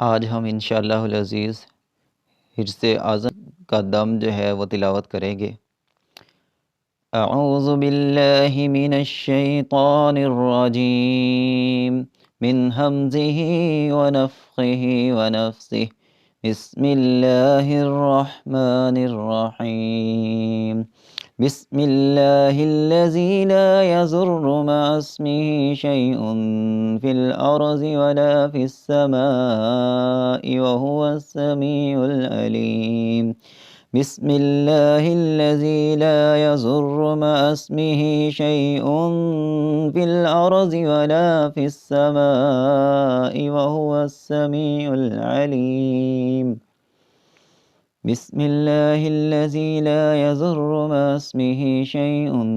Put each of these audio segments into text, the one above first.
आज हम इंशाअल्लाहुल अज़ीज़ हिर्ज़े आज़म का दम जो है वो तिलावत करेंगे। अऊज़ु बिल्लाहि मिनश शैतानिर रजीम मिन हमज़िही व नफ़्ख़िही व नफ़्सिही बिस्मिल्लाहिर रहमानिर रहीम बिस्मिल्लाहिल्लज़ी ला यज़ुर्रु मअस्मिही शैउन फ़िल अर्ज़ि वला फ़िस समाइ व हुवस समीउल अलीम। बिस्मिल्लाहिल्लज़ी ला यज़ुर्रु मअस्मिही शैउन फ़िल अर्ज़ि वला फ़िस समाइ व हुवस समीउल अलीम। बिस्मिल्लाहिल्लज़ी ला यज़ुर्रु मअस्मिही शैउन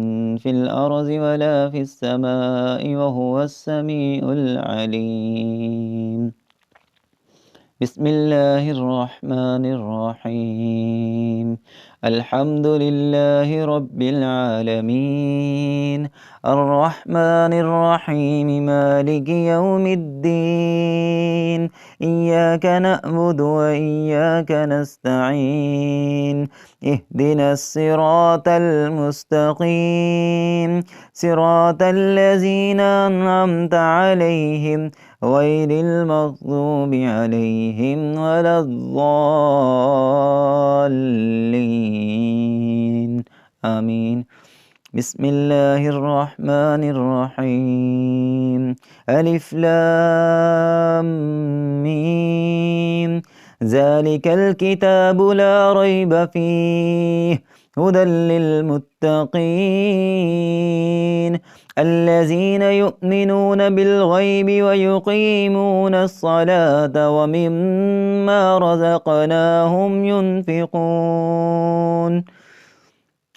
फ़िल अर्ज़ि वला फ़िस समाइ व हुवस समीउल अलीम। बिस्मिल्लाहिर रहमानिर रहीम अल्हम्दुलिल्लाहि रब्बिल आलमीन अर्रहमानिर रहीम मालिकि यौमिद्दीन इय्याका नअबुदु व इय्याका नस्तईन इहदिनस सिरातल मुस्तकीम सिरातल लज़ीना अन्अमता अलैहिम गैरिल मग़ज़ूबि अलैहिम वलद्दाल्लीन आमीन। बिस्मिल्लाहिर रहमानिर रहीम अलिफ लाम मीम ज़ालिकल किताबु ला रैब फ़ीहि हुदल लिलमुत्तक़ीन الذين يؤمنون بالغيب ويقيمون الصلاة ومما رزقناهم ينفقون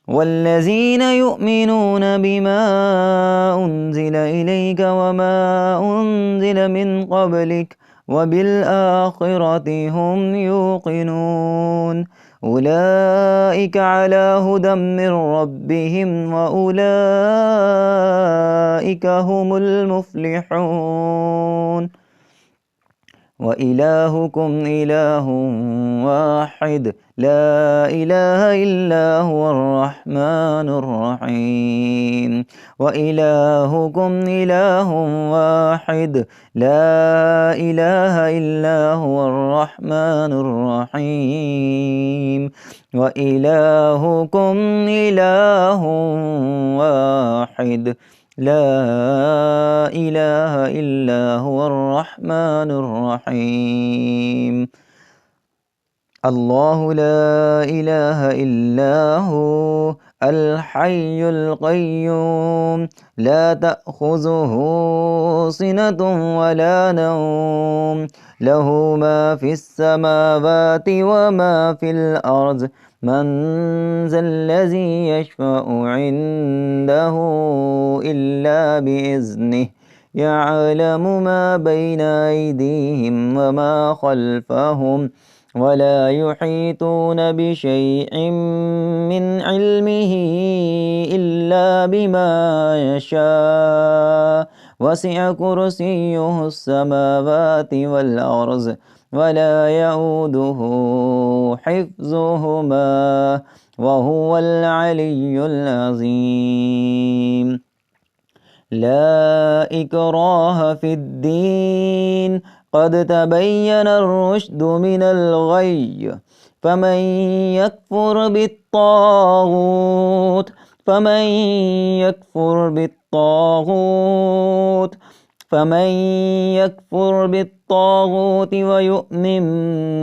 والذين يؤمنون بما أنزل إليك وما أنزل من قبلك وبالآخرة هم يوقنون أولئك على هدى من ربهم وأولئك هم المفلحون وإلهكم إله واحد لا إله إلا هو الرحمن الرحيم وإلهكم إله واحد لا إله إلا هو الرحمن الرحيم وإلهكم إله واحد لا إله إلا هو الرحمن الرحيم الله لا إله إلا هو الحي القيوم لا تأخذه سنة ولا نوم له ما في السماوات وما في الأرض من ذا الذي يشفع عنده إلا بإذنه يعلم ما بين أيديهم وما خلفهم ولا يحيطون بشيء من علمه إلا بما يشاء وسع كرسيه السماوات والأرض ولا يؤوده حفظهما وهو العلي العظيم لا إكراه في الدين قد تبين الرشد من الغي فمن يكفر بالطاغوت ويؤمن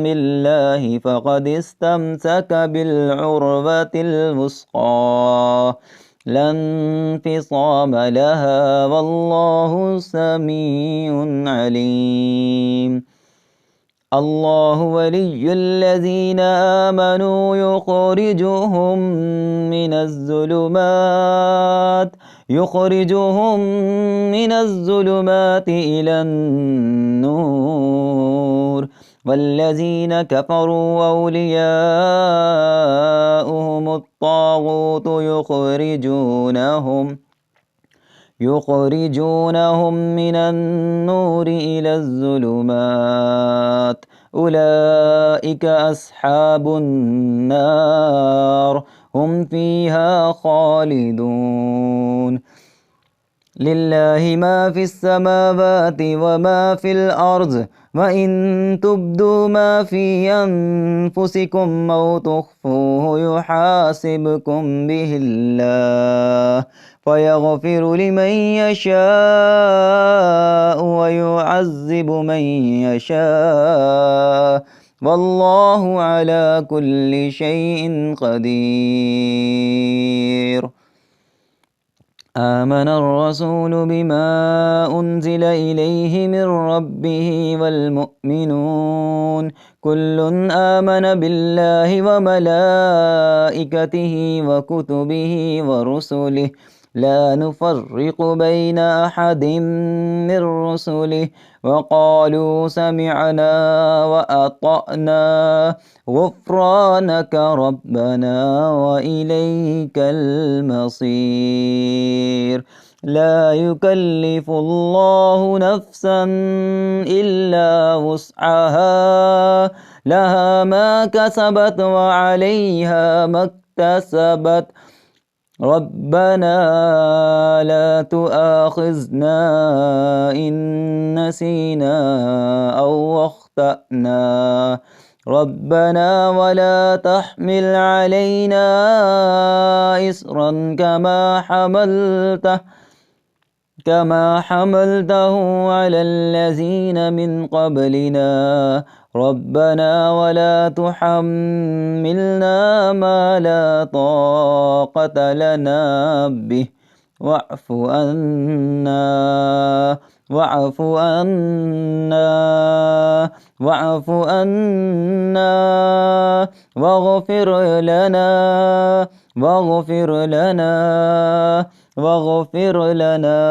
بالله فقد استمسك بالعروة الوثقى لا انفصام لها والله سميع عليم الله ولي الذين آمنوا يخرجهم من الظلمات إلى النور والذين كفروا أولياؤهم الطاغوت يخرجونهم من النور إلى الظلمات أولئك أصحاب النار هم فيها خالدون لله ما في السماوات وما في الأرض وإن تبدوا ما في أنفسكم أو تخفوه يحاسبكم به الله فيغفر لمن يشاء ويعذب من يشاء والله على كل شيء قدير آمن الرسول بما أنزل إليه من ربه والمؤمنون كل آمن بالله وملائكته وكتبه ورسله لا نفرق بين أحد من رسله وقالوا سمعنا وأطعنا غفرانك ربنا وإليك المصير لا يكلف الله نفسا إلا وسعها لها ما كسبت وعليها ما اكتسبت ربنا لا تؤاخذنا إن نسينا أو أخطأنا ربنا ولا تحمل علينا إصرا كما حملته على الذين من قبلنا ربنا ولا تحملنا ما لا طاقة لنا به واعف عنا واغفر لنا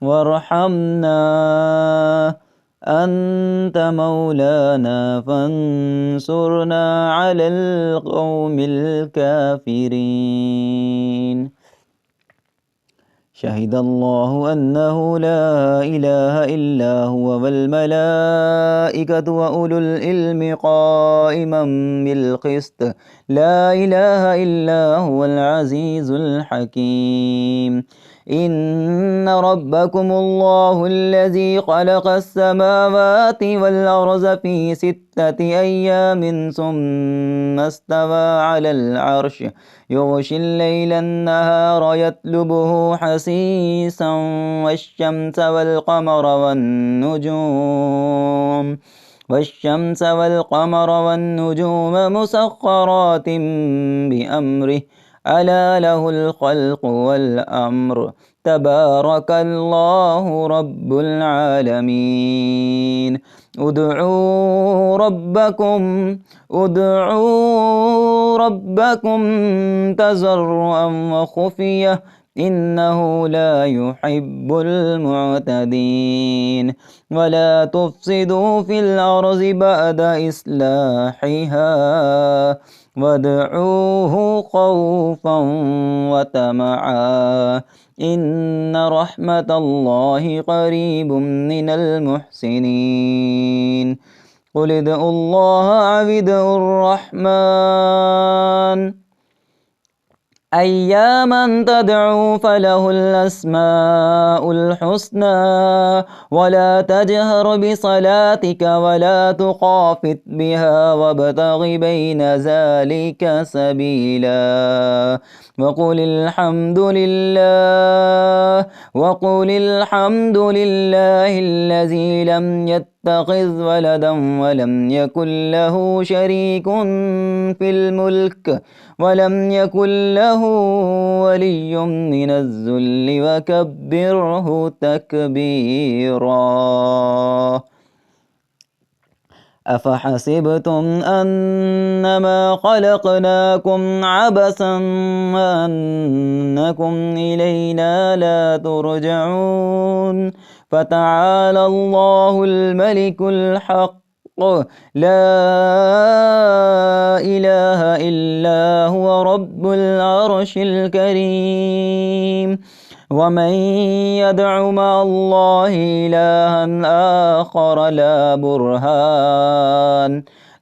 وارحمنا أنت مولانا فانصرنا على القوم الكافرين شهد الله أنه لا إله إلا هو والملائكة وأولو العلم قائما بالقسط لا إله إلا هو العزيز الحكيم إن ربكم الله الذي خلق السماوات والأرض في 6 أيام ثم استوى على العرش يغشي الليل النهار يطلبه حثيثا والشمس والقمر والنجوم مسخرات بأمره ألا له الخلق والأمر تبارك الله رب العالمين ادعوا ربكم تضرعا وخفية إنه لا يحب المعتدين ولا تفسدوا في الأرض بعد إصلاحها وادعوه خوفا وطمعا إن رحمة الله قريب من المحسنين قل ادعوا الله أو ادعوا الرحمن أياما تدعوا فله الأسماء الحسنى ولا تجهر بصلاتك ولا تخافت بها وابتغ بين ذلك سبيلا وقل الحمد لله الذي لم يتخذ ولدا ولم يكن له شريك في الملك ولم يكن له ولي من الذل وكبره تكبيرا أفحسبتم أنما خلقناكم عبثا وأنكم إلينا لا ترجعون فتعالى الله الملك الحق لا إله إلا هو رب العرش الكريم. ومن يدع مع الله إلها آخر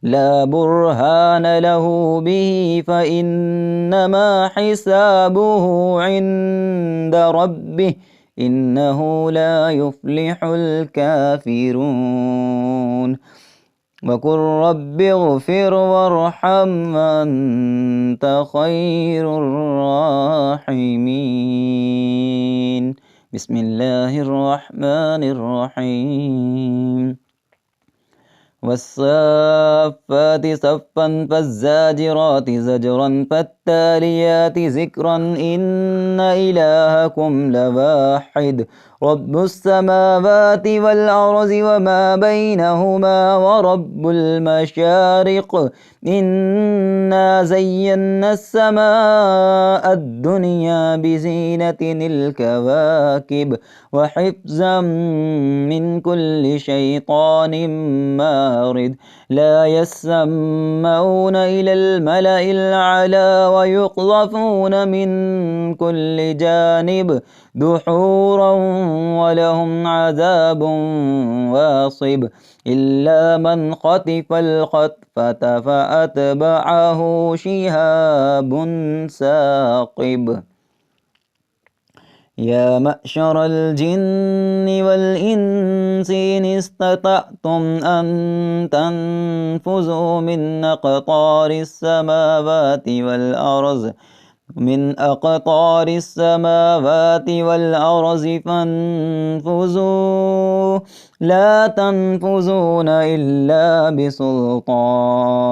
لا برهان له به فإنما حسابه عند ربه إنه لا يفلح الكافرون. وقل رب اغفر وارحم وأنت خير الراحمين. بسم الله الرحمن الرحيم. والصافات صفا فالزاجرات زجرا فالتاليات ذكرا إن إلهكم لواحد رب السماوات والأرض وما بينهما ورب المشارق إنا زينا السماء الدنيا بزينة الكواكب وحفظا من كل شيطان مارد لا يسمعون إلى الملأ الأعلى ويقذفون من كل جانب دحورا ولهم عذاب واصب إلا من خطف الخطفة فأتبعه شهاب ثاقب. يا معشر الجن والإنس إن استطعتم أن تنفذوا من أقطار السماوات والأرض فانفذوا لا تنفذون إلا بسلطان.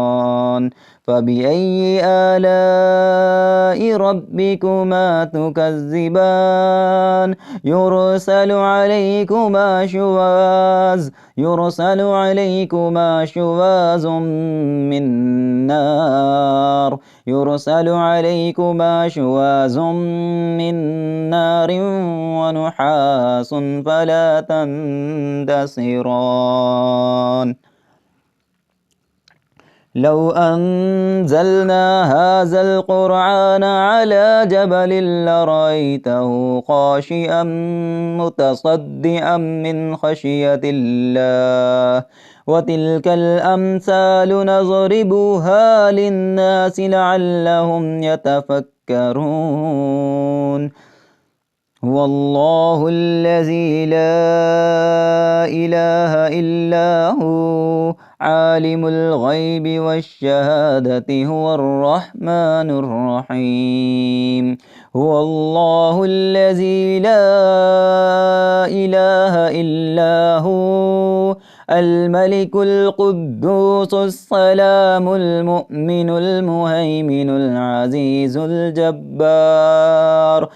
فبأي آلاء ربكما تكذبان يرسل عليكما شواظ من نار ونحاس فلا تنتصران. لو أنزلنا هذا القرآن على جبل لرأيته خاشعا متصدعا من خشية الله وتلك الأمثال نضربها للناس لعلهم يتفكرون. هو الله الذي لا إله إلا هو عالم الغيب والشهادة هو الرحمن الرحيم. هو الله الذي لا إله إلا هو الملك القدوس السلام المؤمن المهيمن العزيز الجبار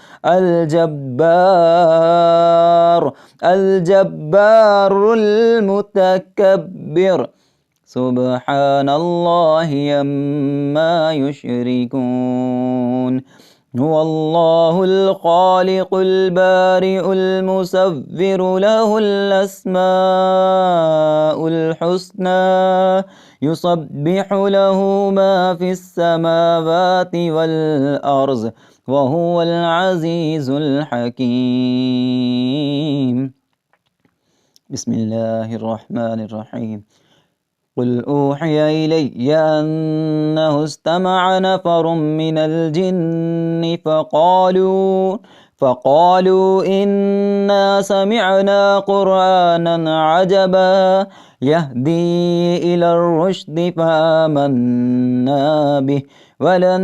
المتكبر سبحان الله عما يشركون. هو الله الخالق البارئ المصور له الأسماء الحسنى يسبح له ما في السماوات والأرض وهو العزيز الحكيم. بسم الله الرحمن الرحيم. قل أوحي إلي أنه استمع نفر من الجن فقالوا إنا سمعنا قرآنا عجبا يهدي إلى الرشد فآمنا به ولن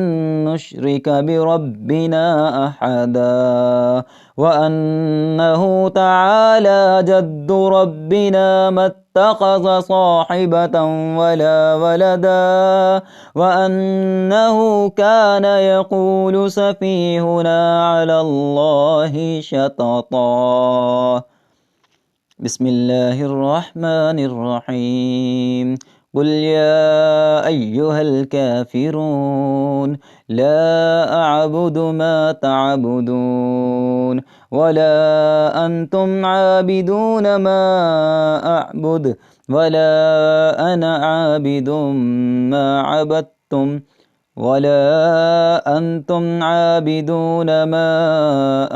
نشرك بربنا أحدا وأنه تعالى جد ربنا ما اتخذ صاحبة ولا ولدا وأنه كان يقول سفيهنا على الله شططا. بسم الله الرحمن الرحيم. قل يا أيها الكافرون لا أعبد ما تعبدون ولا أنتم عابدون ما أعبد ولا أنا عابد ما عبدتم ولا أنتم عابدون ما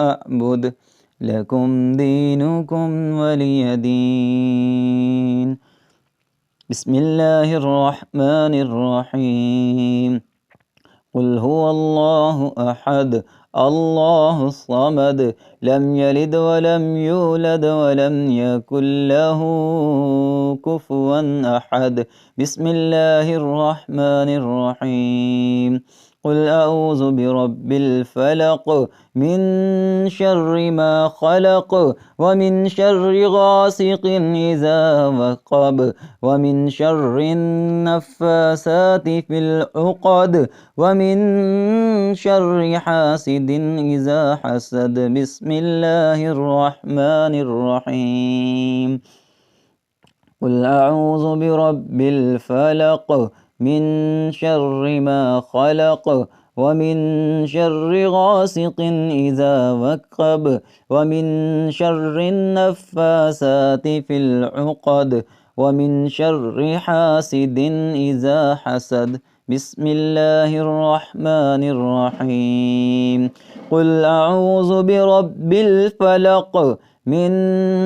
أعبد لكم دينكم ولي دين. بسم الله الرحمن الرحيم. قل هو الله أحد الله الصمد لم يلد ولم يولد ولم يكن له كفوا أحد. بسم الله الرحمن الرحيم. قل أعوذ برب الفلق من شر ما خلق ومن شر غاسق إذا وقب ومن شر النفاسات في العقد ومن شر حاسد إذا حسد. بسم الله الرحمن الرحيم. قل أعوذ برب الفلق من شر ما خلق ومن شر غاسق إذا وقب ومن شر النفاسات في العقد ومن شر حاسد إذا حسد. بسم الله الرحمن الرحيم. قل أعوذ برب الفلق من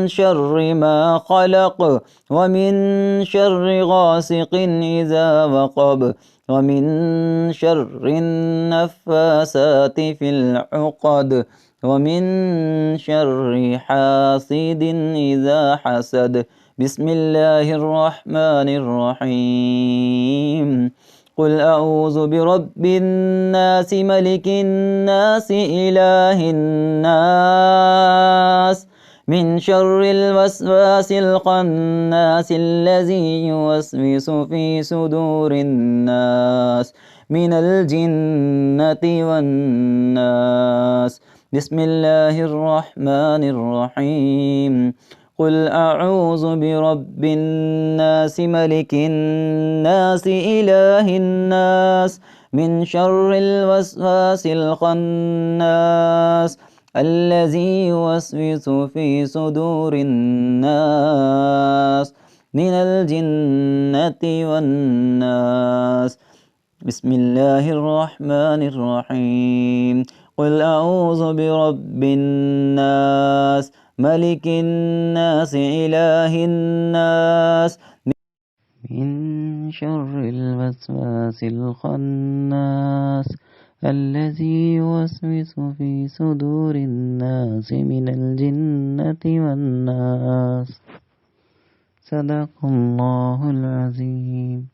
شر ما خلق ومن شر غاسق إذا وقب ومن شر النفاسات في العقد ومن شر حاسد إذا حسد. بسم الله الرحمن الرحيم. قل أعوذ برب الناس ملك الناس إله الناس من شر الوسواس الخناس الذي يوسوس في صدور الناس من الجنة والناس. بسم الله الرحمن الرحيم. قل أعوذ برب الناس ملك الناس إله الناس من شر الوسواس الخناس الذي يوسوس في صدور الناس من الجنة والناس. بسم الله الرحمن الرحيم. قل أعوذ برب الناس ملك الناس إله الناس من شر الوسواس الخناس الذي يوسوس في صدور الناس من الجنة والناس. صدق الله العظيم.